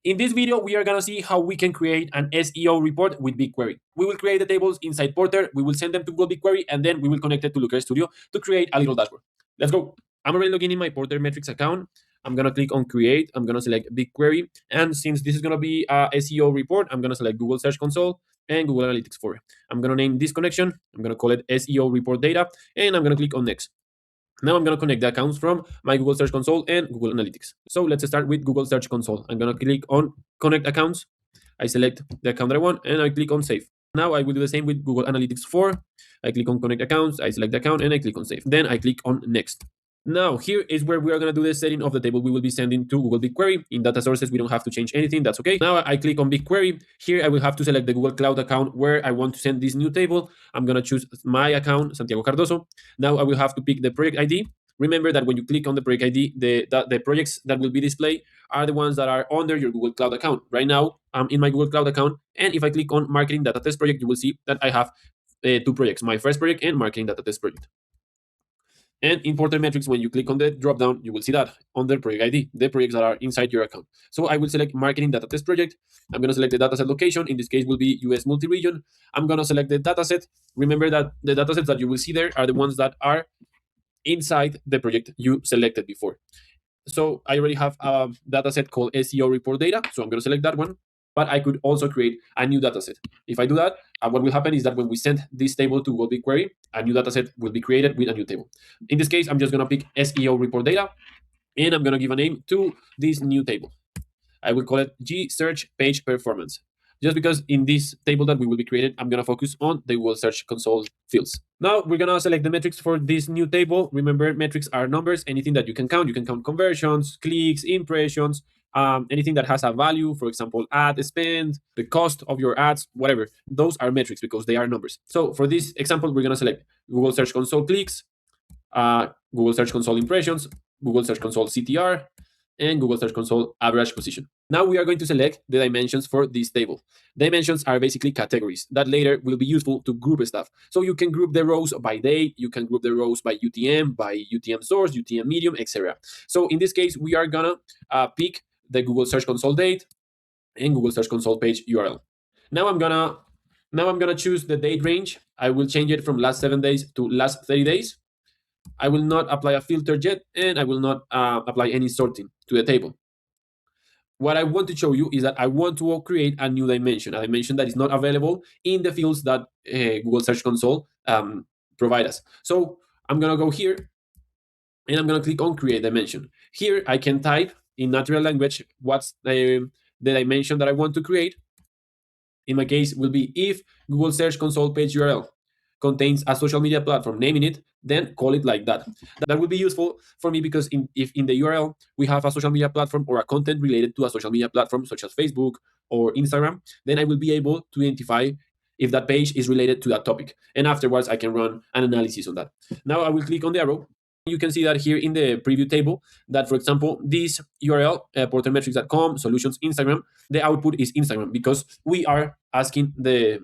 In this video, we are going to see how we can create an SEO report with BigQuery. We will create the tables inside Porter, we will send them to Google BigQuery, and then we will connect it to Looker Studio to create a little dashboard. Let's go. I'm already logging in my Porter Metrics account. I'm going to click on Create. I'm going to select BigQuery. And since this is going to be a SEO report, I'm going to select Google Search Console and Google Analytics 4. I'm going to name this connection. I'm going to call it SEO Report Data, and I'm going to click on Next. Now I'm going to connect the accounts from my Google Search Console and Google Analytics. So let's start with Google Search Console. I'm going to click on Connect Accounts. I select the account that I want, and I click on Save. Now I will do the same with Google Analytics 4. I click on Connect Accounts, I select the account, and I click on Save. Then I click on Next. Now, here is where we are going to do the setting of the table we will be sending to Google BigQuery. In data sources, we don't have to change anything. That's okay. Now I click on BigQuery. Here I will have to select the Google Cloud account where I want to send this new table. I'm going to choose my account, Santiago Cardoso. Now I will have to pick the project ID. Remember that when you click on the project ID, the projects that will be displayed are the ones that are under your Google Cloud account. Right now, I'm in my Google Cloud account. And if I click on Marketing Data Test Project, you will see that I have two projects, my first project and Marketing Data Test Project. And in Porter Metrics, when you click on the dropdown, you will see that under project ID, the projects that are inside your account. So I will select Marketing Data Test Project. I'm going to select the dataset location. In this case, will be US multi-region. I'm going to select the dataset. Remember that the datasets that you will see there are the ones that are inside the project you selected before. So I already have a dataset called SEO Report Data. So I'm going to select that one. But I could also create a new dataset. If I do that, what will happen is that when we send this table to Google BigQuery, a new dataset will be created with a new table. In this case, I'm just going to pick SEO Report Data, and I'm going to give a name to this new table. I will call it G Search Page Performance. Just because in this table that we will be created, I'm going to focus on the Google Search Console fields. Now we're going to select the metrics for this new table. Remember, metrics are numbers, anything that you can count. You can count conversions, clicks, impressions, anything that has a value, for example, ad spend, the cost of your ads, whatever. Those are metrics because they are numbers. So for this example, we're going to select Google Search Console clicks, Google Search Console impressions, Google Search Console CTR, and Google Search Console average position. Now we are going to select the dimensions for this table. Dimensions are basically categories that later will be useful to group stuff. So you can group the rows by date, you can group the rows by UTM source, UTM medium, etc. So in this case, we are gonna pick the Google Search Console date and Google Search Console page URL. Now I'm gonna choose the date range. I will change it from last 7 days to last 30 days. I will not apply a filter yet, and I will not apply any sorting to the table. What I want to show you is that I want to create a new dimension, a dimension that is not available in the fields that Google Search Console provide us. So I'm going to go here, and I'm going to click on Create Dimension. Here I can type in natural language what's the dimension that I want to create. In my case, will be if Google Search Console page URL contains a social media platform, naming it, then call it like that. That will be useful for me because if in the URL we have a social media platform or a content related to a social media platform such as Facebook or Instagram, then I will be able to identify if that page is related to that topic. And afterwards, I can run an analysis on that. Now I will click on the arrow. You can see that here in the preview table that, for example, this URL, portermetrics.com, solutions Instagram, the output is Instagram because we are asking the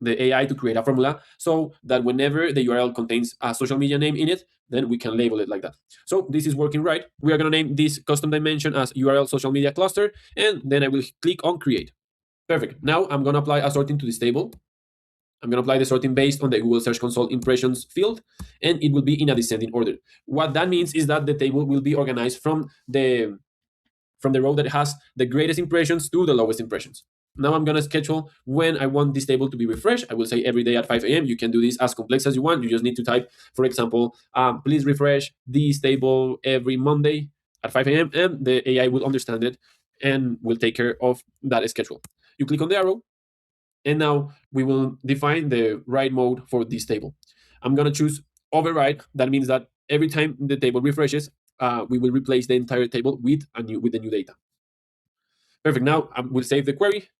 AI to create a formula so that whenever the URL contains a social media name in it, then we can label it like that. So this is working right. We are going to name this custom dimension as URL social media cluster, and then I will click on create. Perfect. Now I'm going to apply a sorting to this table. I'm going to apply the sorting based on the Google Search Console impressions field, and it will be in a descending order. What that means is that the table will be organized from the row that has the greatest impressions to the lowest impressions. Now I'm going to schedule when I want this table to be refreshed. I will say every day at 5 a.m. You can do this as complex as you want. You just need to type, for example, please refresh this table every Monday at 5 a.m. and the AI will understand it and will take care of that schedule. You click on the arrow, and now we will define the write mode for this table. I'm going to choose override. That means that every time the table refreshes, we will replace the entire table with the new data. Perfect. Now I will save the query,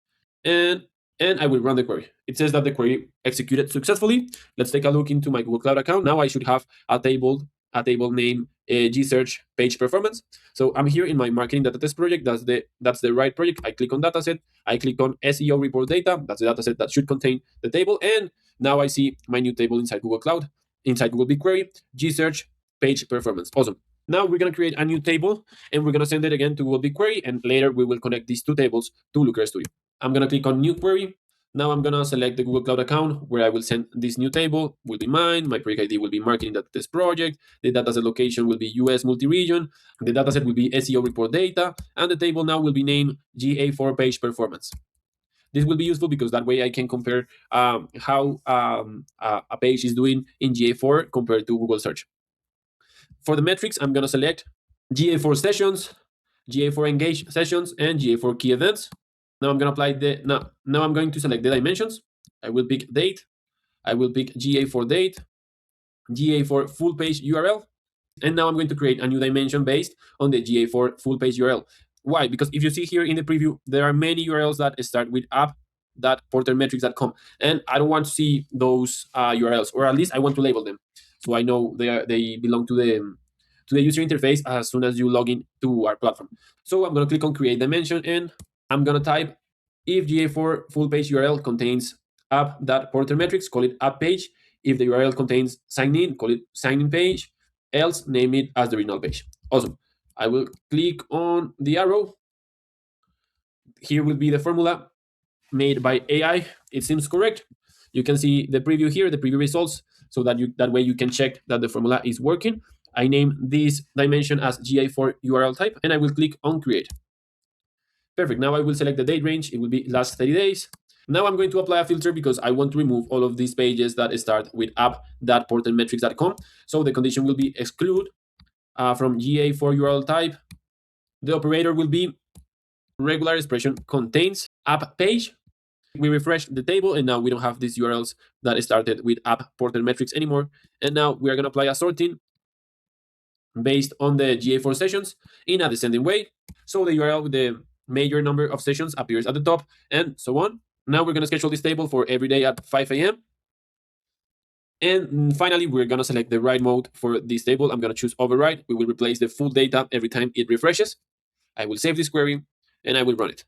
and I will run the query. It says that the query executed successfully. Let's take a look into my Google Cloud account. Now I should have a table named G-Search Page Performance. So I'm here in my Marketing Data Test project. That's the right project. I click on Dataset. I click on SEO Report Data. That's the dataset that should contain the table. And now I see my new table inside Google Cloud, inside Google BigQuery, G-Search Page Performance. Awesome. Now we're going to create a new table and we're going to send it again to Google BigQuery, and later we will connect these two tables to Looker Studio. I'm going to click on New Query. Now I'm going to select the Google Cloud account where I will send this new table. Will be mine. My project ID will be marketing data test project. The dataset location will be US multi-region. The dataset will be SEO report data. And the table now will be named GA4 page performance. This will be useful because that way I can compare how a page is doing in GA4 compared to Google search. For the metrics, I'm going to select GA4 sessions, GA4 engage sessions, and GA4 key events. Now I'm going to apply the now I'm going to select the dimensions. I will pick date. I will pick GA4 date, GA4 full page URL, and now I'm going to create a new dimension based on the GA4 full page URL. Why? Because if you see here in the preview, there are many URLs that start with app.portermetrics.com, and I don't want to see those URLs, or at least I want to label them so I know they belong to the user interface as soon as you log in to our platform. So I'm going to click on create dimension, and I'm going to type if GA4 full page URL contains app.portermetrics, call it app page. If the URL contains sign in, call it sign in page. Else, name it as the original page. Awesome. I will click on the arrow. Here will be the formula made by AI. It seems correct. You can see the preview here, the preview results, so that way you can check that the formula is working. I name this dimension as GA4 URL type, and I will click on create. Perfect. Now I will select the date range. It will be last 30 days. Now I'm going to apply a filter because I want to remove all of these pages that start with app.portermetrics.com. So the condition will be exclude from GA4 URL type. The operator will be regular expression contains app page. We refresh the table, and now we don't have these URLs that started with app porter metrics anymore. And now we are going to apply a sorting based on the GA4 sessions in a descending way. So the URL with the major number of sessions appears at the top, and so on. Now we're going to schedule this table for every day at 5 a.m. And finally, we're going to select the write mode for this table. I'm going to choose override. We will replace the full data every time it refreshes. I will save this query, and I will run it.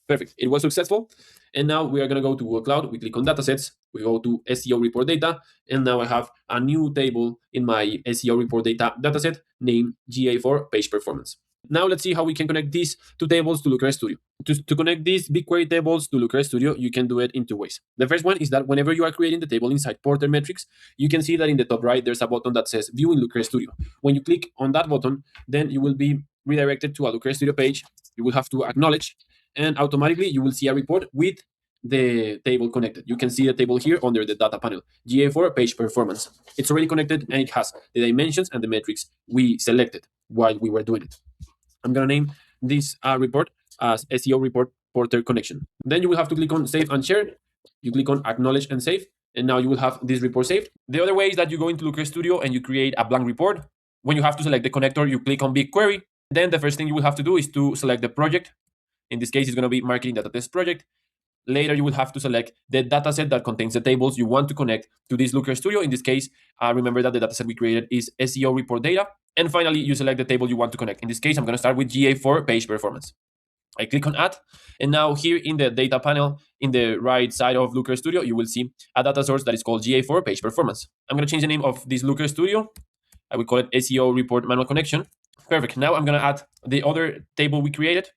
Perfect. It was successful. And now we are going to go to Google Cloud. We click on datasets. We go to SEO report data. And now I have a new table in my SEO report data dataset named GA4 page performance. Now let's see how we can connect these two tables to Looker Studio. To connect these BigQuery tables to Looker Studio, you can do it in two ways. The first one is that whenever you are creating the table inside Porter Metrics, you can see that in the top right, there's a button that says View in Looker Studio. When you click on that button, then you will be redirected to a Looker Studio page. You will have to acknowledge, and automatically you will see a report with the table connected. You can see the table here under the data panel, GA4 page performance. It's already connected, and it has the dimensions and the metrics we selected while we were doing it. I'm going to name this report as SEO Report Porter Connection. Then you will have to click on Save and Share. You click on Acknowledge and Save, and now you will have this report saved. The other way is that you go into Looker Studio and you create a blank report. When you have to select the connector, you click on BigQuery. Then the first thing you will have to do is to select the project. In this case, it's going to be Marketing Data Test Project. Later, you will have to select the dataset that contains the tables you want to connect to this Looker Studio. In this case, remember that the dataset we created is SEO Report Data. And finally, you select the table you want to connect. In this case, I'm going to start with GA4 page performance. I click on Add. And now here in the data panel, in the right side of Looker Studio, you will see a data source that is called GA4 page performance. I'm going to change the name of this Looker Studio. I will call it SEO Report Manual Connection. Perfect. Now I'm going to add the other table we created.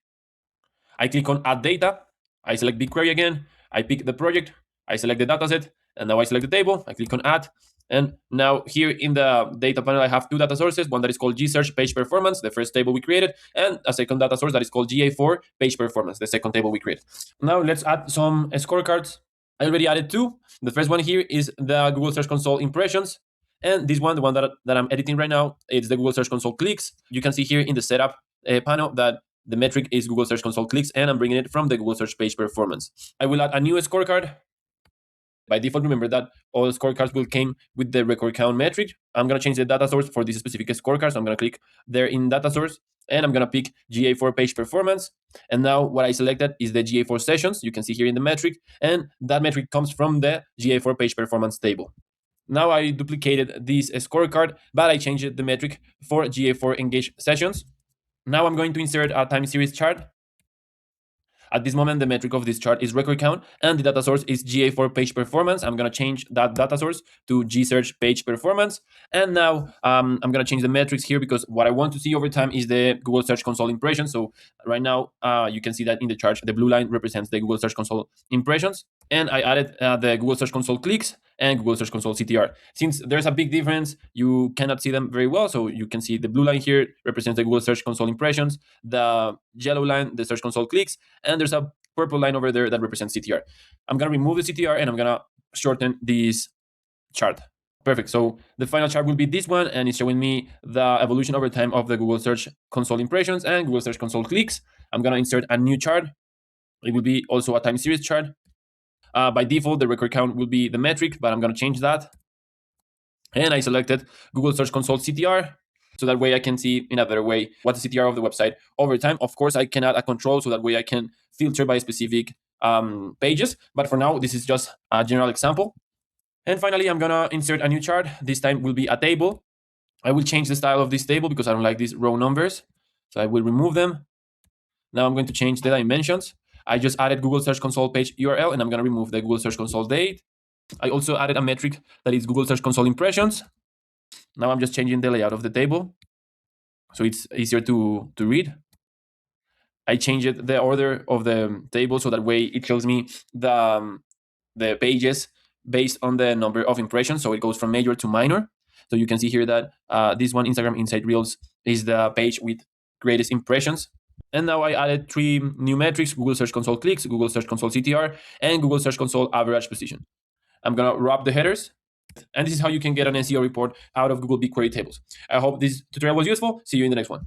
I click on Add Data. I select BigQuery again. I pick the project. I select the dataset. And now I select the table. I click on Add. And now here in the data panel, I have two data sources, one that is called GSearch page performance, the first table we created, and a second data source that is called GA4 page performance, the second table we created. Now let's add some scorecards. I already added two. The first one here is the Google Search Console impressions. And this one, the one that I'm editing right now, it's the Google Search Console clicks. You can see here in the setup panel that the metric is Google Search Console clicks, and I'm bringing it from the Google Search page performance. I will add a new scorecard. By default, remember that all scorecards will come with the record count metric. I'm going to change the data source for this specific scorecard. So I'm going to click there in data source, and I'm going to pick GA4 page performance. And now what I selected is the GA4 sessions. You can see here in the metric, and that metric comes from the GA4 page performance table. Now I duplicated this scorecard, but I changed the metric for GA4 engaged sessions. Now I'm going to insert a time series chart. At this moment, the metric of this chart is record count, and the data source is GA4 page performance. I'm going to change that data source to Gsearch page performance. And now I'm going to change the metrics here because what I want to see over time is the Google Search Console impressions. So right now, you can see that in the chart, the blue line represents the Google Search Console impressions. And I added the Google Search Console clicks and Google Search Console CTR. Since there's a big difference, you cannot see them very well. So you can see the blue line here represents the Google Search Console impressions, the yellow line, the Search Console clicks, and there's a purple line over there that represents CTR. I'm going to remove the CTR and I'm going to shorten this chart. Perfect. So the final chart will be this one, and it's showing me the evolution over time of the Google Search Console impressions and Google Search Console clicks. I'm going to insert a new chart. It will be also a time series chart. By default, the record count will be the metric, but I'm going to change that. And I selected Google Search Console CTR. So that way I can see in a better way what's the CTR of the website over time. Of course, I can add a control so that way I can filter by specific pages. But for now, this is just a general example. And finally, I'm going to insert a new chart. This time will be a table. I will change the style of this table because I don't like these row numbers. So I will remove them. Now I'm going to change the dimensions. I just added Google Search Console page URL, and I'm going to remove the Google Search Console date. I also added a metric that is Google Search Console impressions. Now I'm just changing the layout of the table so it's easier to read. I changed the order of the table so that way it shows me the pages based on the number of impressions. So it goes from major to minor. So you can see here that this one, Instagram Insight Reels, is the page with greatest impressions. And now I added 3 new metrics: Google Search Console clicks, Google Search Console CTR, and Google Search Console average position. I'm going to wrap the headers. And this is how you can get an SEO report out of Google BigQuery tables. I hope this tutorial was useful. See you in the next one.